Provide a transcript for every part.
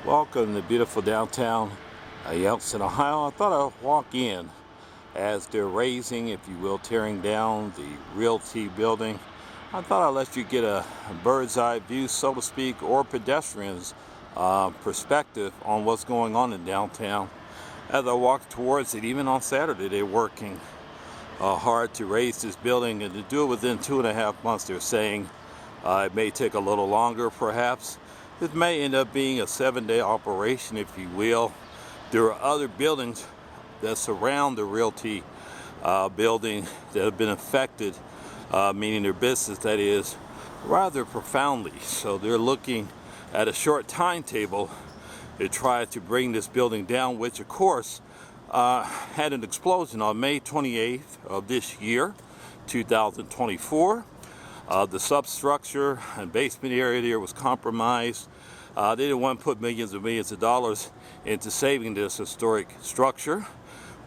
Welcome to beautiful downtown Youngstown, Ohio. I thought I'd walk in as they're raising, if you will, tearing down the Realty building. I thought I'd let you get a bird's eye view, so to speak, or pedestrians perspective on what's going on in downtown. As I walk towards it, even on Saturday, they're working hard to raise this building, and to do it within 2.5 months, they're saying. It may take a little longer, perhaps. This may end up being a 7-day operation, if you will. There are other buildings that surround the Realty building that have been affected, meaning their business, that is, rather profoundly. So they're looking at a short timetable to try to bring this building down, which of course had an explosion on May 28th of this year, 2024. The substructure and basement area there was compromised. They didn't want to put millions and millions of dollars into saving this historic structure,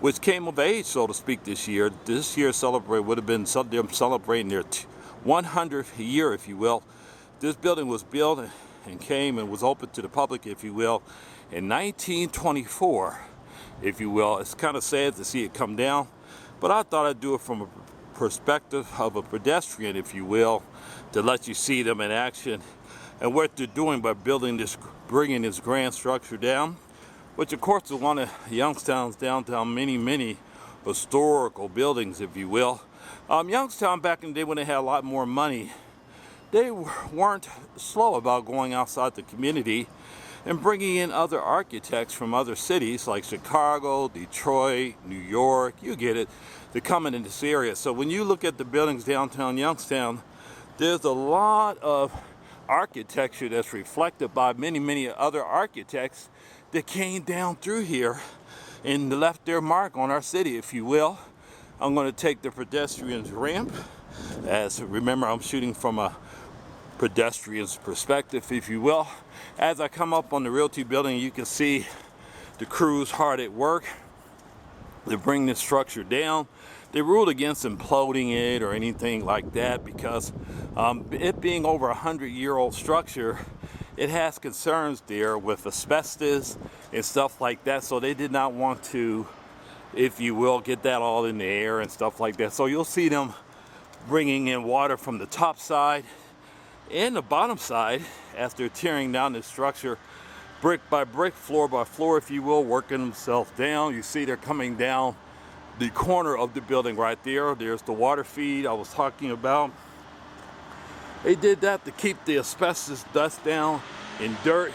which came of age, so to speak, this year. This year would have been them celebrating their 100th year, if you will. This building was built and came and was open to the public, if you will, in 1924, if you will. It's kind of sad to see it come down, but I thought I'd do it from a perspective of a pedestrian, if you will, to let you see them in action and what they're doing by bringing this grand structure down, which of course is one of Youngstown's downtown many historical buildings, if you will. Youngstown, back in the day when they had a lot more money, they weren't slow about going outside the community and bringing in other architects from other cities like Chicago, Detroit, New York, you get it, to come in this area. So when you look at the buildings downtown Youngstown, there's a lot of architecture that's reflected by many other architects that came down through here and left their mark on our city, if you will. I'm going to take the pedestrians ramp. As remember, I'm shooting from a pedestrian's perspective, if you will. As I come up on the Realty building, you can see the crews hard at work to bring this structure down. They ruled against imploding it or anything like that because it being over 100-year-old structure, it has concerns there with asbestos and stuff like that. So they did not want to, if you will, get that all in the air and stuff like that. So you'll see them bringing in water from the top side and the bottom side as they're tearing down this structure brick by brick, floor by floor, if you will, working themselves down. You see they're coming down the corner of the building right there. There's the water feed I was talking about. They did that to keep the asbestos dust down and dirt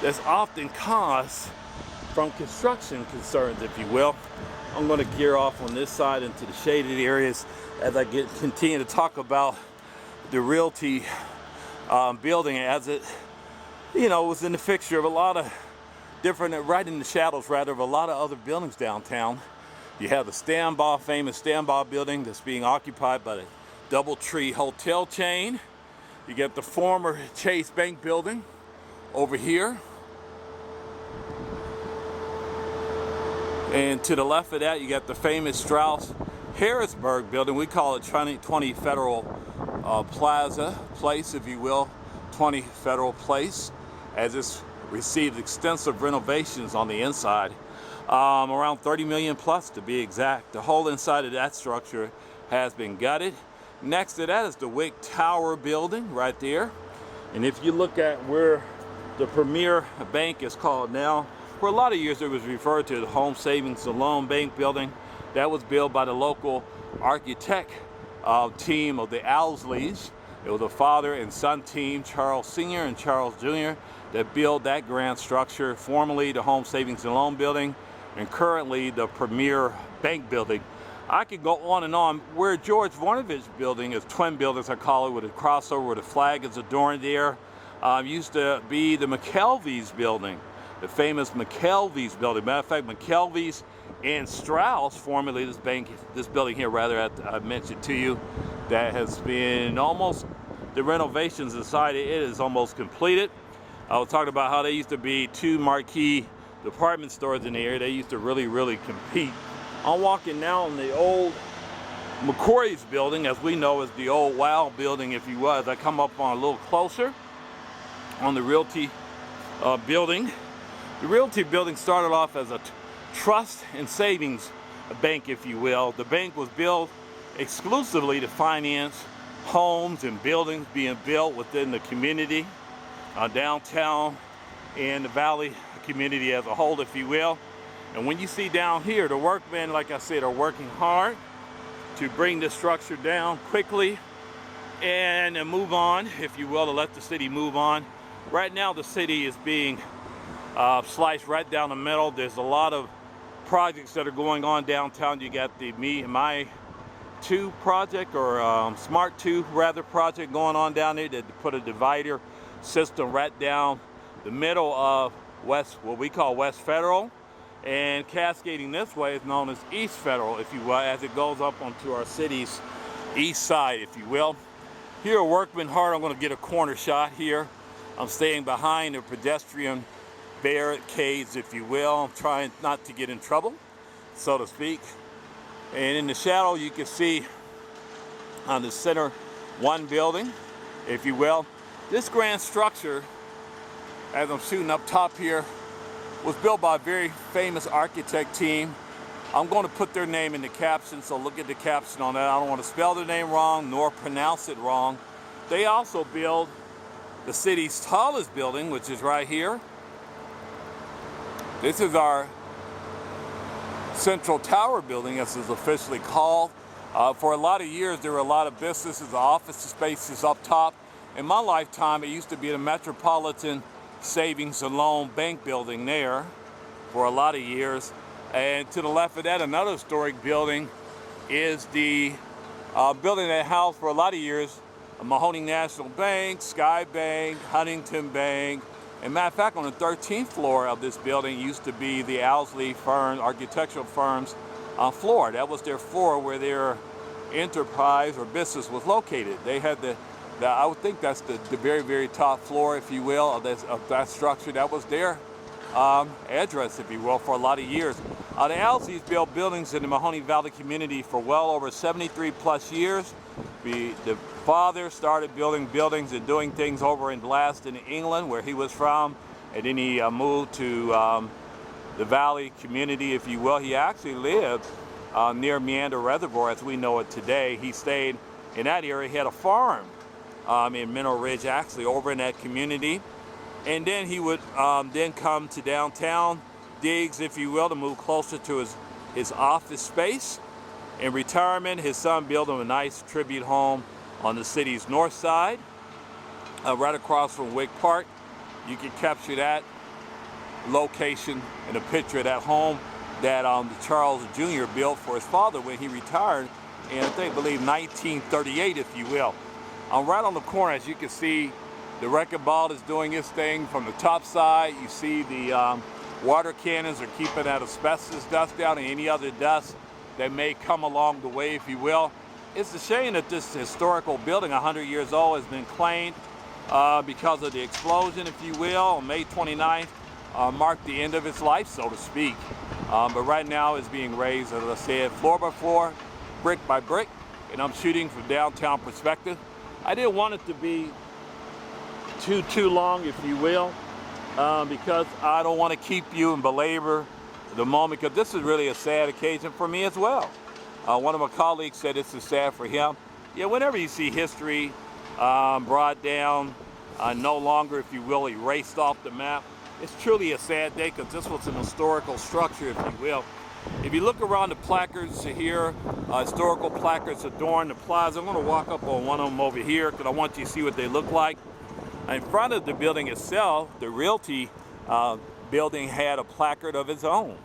that's often caused from construction concerns, if you will. I'm going to gear off on this side into the shaded areas as I continue to talk about the Realty building, as it, you know, was in the fixture of a lot of different, right in the shadows rather, of a lot of other buildings downtown. You have the famous Standby building that's being occupied by the DoubleTree hotel chain. You get the former Chase Bank building over here. And to the left of that, you got the famous Strauss Harrisburg building. We call it 20 Federal Place, if you will, 20 Federal Place, as it's received extensive renovations on the inside, around 30 million plus to be exact. The whole inside of that structure has been gutted. Next to that is the Wick Tower building right there. And if you look at where the Premier Bank is called now, for a lot of years it was referred to as the Home Savings and Loan Bank building. That was built by the local architect team of the Owsleys. It was a father and son team, Charles Sr. and Charles Jr., that built that grand structure, formerly the Home Savings and Loan Building, and currently the Premier Bank Building. I could go on and on. Where George Voinovich building is twin buildings, I call it, with a crossover where the flag is adorned there. Used to be the McKelvey's building, the famous McKelvey's building. Matter of fact, McKelvey's and Strauss, formerly this building here, rather, I mentioned to you, that has been almost, the renovations inside it is almost completed. I was talking about how they used to be two marquee department stores in the area. They used to really compete. I'm walking now in the old McCory's building, as we know as the old Wow building, if you will. As I come up on a little closer on the Realty building, The Realty building started off as a trust and savings bank, if you will. The bank was built exclusively to finance homes and buildings being built within the community, downtown and the valley community as a whole, if you will. And when you see down here, the workmen, like I said, are working hard to bring this structure down quickly and move on, if you will, to let the city move on. Right now, the city is being sliced right down the middle. There's a lot of projects that are going on downtown. You got the Me and My 2 project, or Smart 2 rather, project going on down there that put a divider system right down the middle of what we call West Federal, and cascading this way is known as East Federal, if you will, as it goes up onto our city's east side, if you will. Here, workman hard. I'm going to get a corner shot here. I'm staying behind the pedestrian barricades, if you will. I'm trying not to get in trouble, so to speak. And in the shadow, you can see on the center one building, if you will. This grand structure, as I'm shooting up top here, was built by a very famous architect team. I'm going to put their name in the caption, so look at the caption on that. I don't want to spell their name wrong nor pronounce it wrong. They also build the city's tallest building, which is right here. This is our Central Tower building, as it's officially called. For a lot of years, there were a lot of businesses, office spaces up top. In my lifetime, it used to be the Metropolitan Savings and Loan Bank building there for a lot of years. And to the left of that, another historic building is the building that housed for a lot of years Mahoney National Bank, Sky Bank, Huntington Bank. As a matter of fact, on the 13th floor of this building used to be the Owsley firm, architectural firm's floor. That was their floor where their enterprise or business was located. They had I would think that's the very, very top floor, if you will, of that structure. That was their address, if you will, for a lot of years. The Owsleys built buildings in the Mahoney Valley community for well over 73 plus years. The father started building buildings and doing things over in Bldg, England, where he was from, and then he moved to the Valley community, if you will. He actually lived near Meander Reservoir, as we know it today. He stayed in that area. He had a farm in Mineral Ridge, actually, over in that community. And then he would then come to downtown Bldg, if you will, to move closer to his office space. In retirement, his son built him a nice tribute home on the city's north side, right across from Wick Park. You can capture that location in a picture of that home that Charles Jr. built for his father when he retired in, I believe, 1938, if you will. Right on the corner, as you can see, the wrecking ball is doing its thing from the top side. You see the water cannons are keeping that asbestos dust down and any other dust that may come along the way, if you will. It's a shame that this historical building, 100 years old, has been claimed because of the explosion, if you will, on May 29th, marked the end of its life, so to speak. But right now it's being raised, as I said, floor by floor, brick by brick, and I'm shooting from downtown perspective. I didn't want it to be too long, if you will, because I don't want to keep you and belabor the moment, because this is really a sad occasion for me as well. One of my colleagues said this is sad for him. Yeah, whenever you see history brought down, no longer, if you will, erased off the map, it's truly a sad day, because this was an historical structure, if you will. If you look around the placards here, historical placards adorn the plaza. I'm going to walk up on one of them over here because I want you to see what they look like. In front of the building itself, the Realty building had a placard of its own.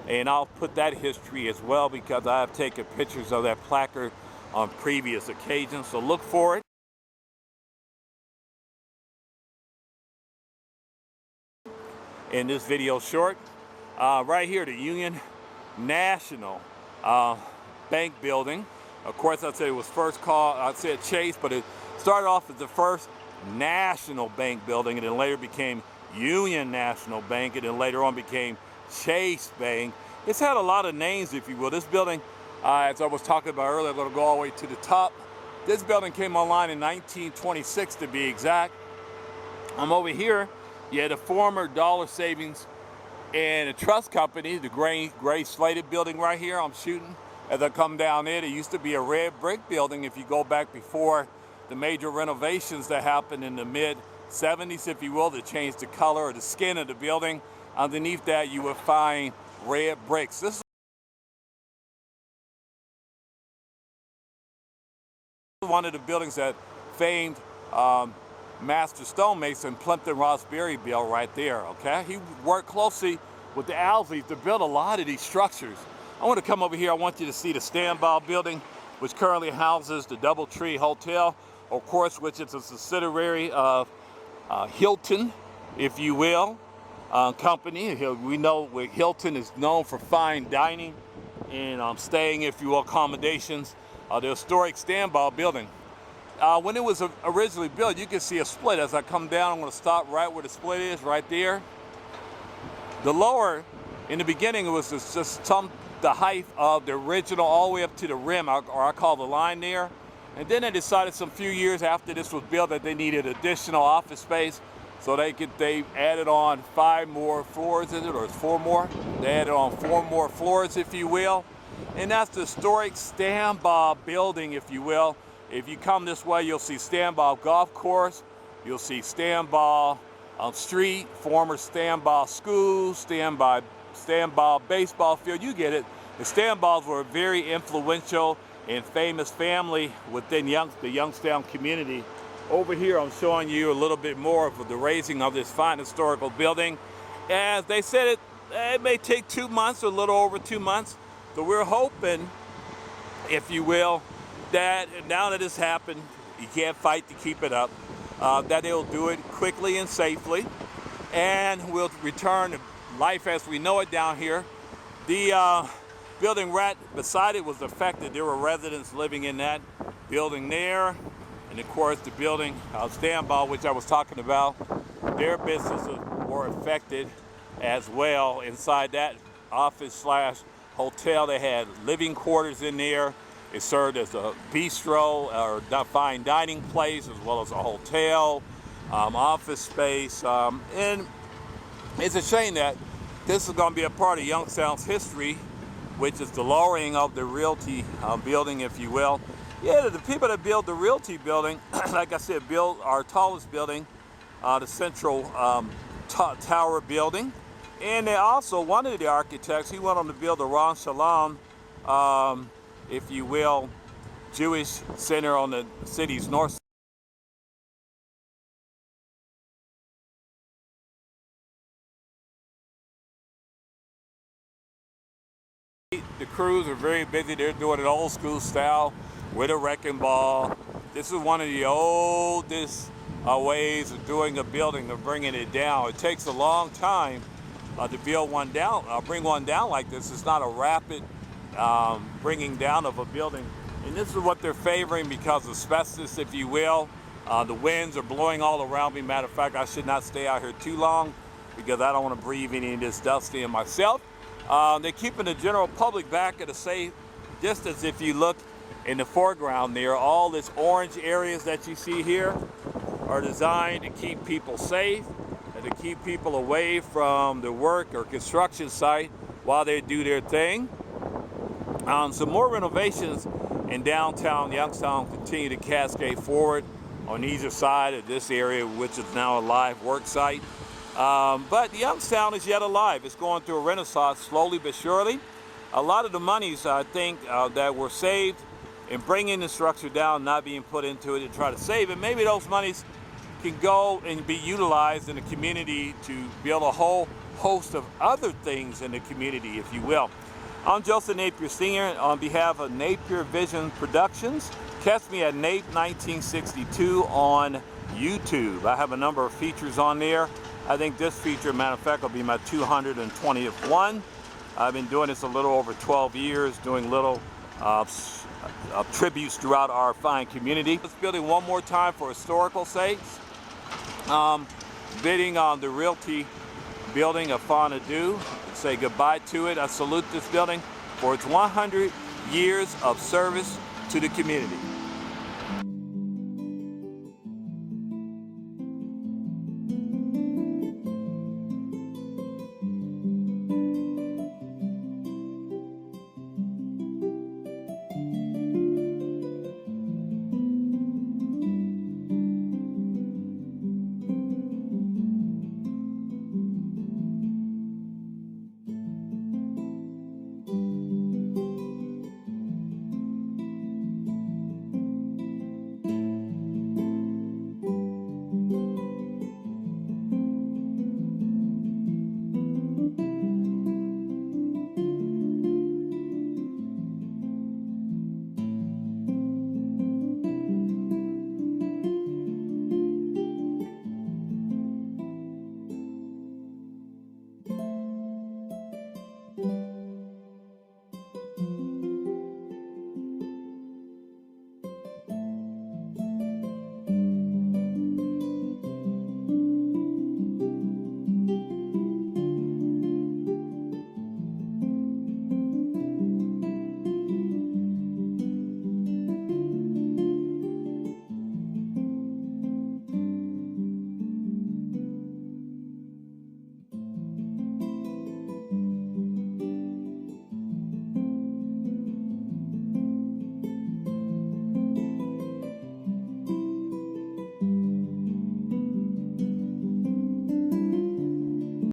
And I'll put that history as well, because I have taken pictures of that placard on previous occasions. So look for it. In this video short, right here, the Union National Bank building. Of course, I said it was first called, I said Chase, but it started off as the first National Bank building, and then later became Union National Bank, and then later on became Chase Bank. It's had a lot of names, if you will. This building, as I was talking about earlier, I'm going to go all the way to the top. This building came online in 1926, to be exact. I'm over here. You had a former Dollar Savings And a trust company, the gray slated building right here I'm shooting, as I come down there, used to be a red brick building. If you go back before the major renovations that happened in the mid-70s, if you will, that changed the color or the skin of the building, underneath that you would find red bricks. This is one of the buildings that famed master stonemason Plimpton Rossberry built right there, okay? He worked closely with the Owsleys to build a lot of these structures. I want to come over here. I want you to see the Stanball building, which currently houses the Doubletree Hotel, of course, which is a subsidiary of Hilton, if you will, company. We know Hilton is known for fine dining and staying, if you will, accommodations. The historic Stanball building. When it was originally built, you can see a split. As I come down, I'm going to stop right where the split is, right there. The lower, in the beginning, it was just the height of the original all the way up to the rim, or I call the line there. And then they decided some few years after this was built that they needed additional office space, so they added on 5 more floors, is it, or 4 more? They added on 4 more floors, if you will. And that's the historic Stanball building, if you will. If you come this way, you'll see Stanball Golf Course, you'll see Stanball Street, former Stanball School, Stanball baseball field, you get it. The Stanballs were a very influential and famous family within the Youngstown community. Over here, I'm showing you a little bit more of the raising of this fine historical building. As they said, it may take 2 months, or a little over 2 months. So we're hoping, if you will, that now that it's happened, you can't fight to keep it up, that they'll do it quickly and safely, and we'll return to life as we know it down here. The building right beside it was affected. There were residents living in that building there, and of course the building Stanball, which I was talking about, their businesses were affected as well. Inside that office/hotel, they had living quarters in there. It served as a bistro or fine dining place, as well as a hotel, office space. And it's a shame that this is going to be a part of Youngstown's history, which is the lowering of the Realty building, if you will. Yeah, the people that built the Realty building, like I said, built our tallest building, the Central Tower building. And they also, one of the architects, he went on to build the Ron Shalom, if you will, Jewish center on the city's north side. The crews are very busy. They're doing it old school style with a wrecking ball. This is one of the oldest ways of doing a building, of bringing it down. It takes a long time to build one down, bring one down like this. It's not a rapid bringing down of a building. And this is what they're favoring because of asbestos, if you will. The winds are blowing all around me. Matter of fact, I should not stay out here too long because I don't want to breathe any of this dust in myself. They're keeping the general public back at a safe distance. If you look in the foreground there, all these orange areas that you see here are designed to keep people safe and to keep people away from the work or construction site while they do their thing. Some more renovations in downtown Youngstown continue to cascade forward on either side of this area, which is now a live work site. But Youngstown is yet alive. It's going through a renaissance slowly but surely. A lot of the monies, I think, that were saved in bringing the structure down, not being put into it to try to save it, maybe those monies can go and be utilized in the community to build a whole host of other things in the community, if you will. I'm Joseph Napier Sr. on behalf of Napier Vision Productions. Catch me at NAPE 1962 on YouTube. I have a number of features on there. I think this feature, matter of fact, will be my 220th one. I've been doing this a little over 12 years, doing little tributes throughout our fine community. Let's building one more time for historical sakes. Bidding on the Realty building of Fawn Adieu. Say goodbye to it. I salute this building for its 100 years of service to the community.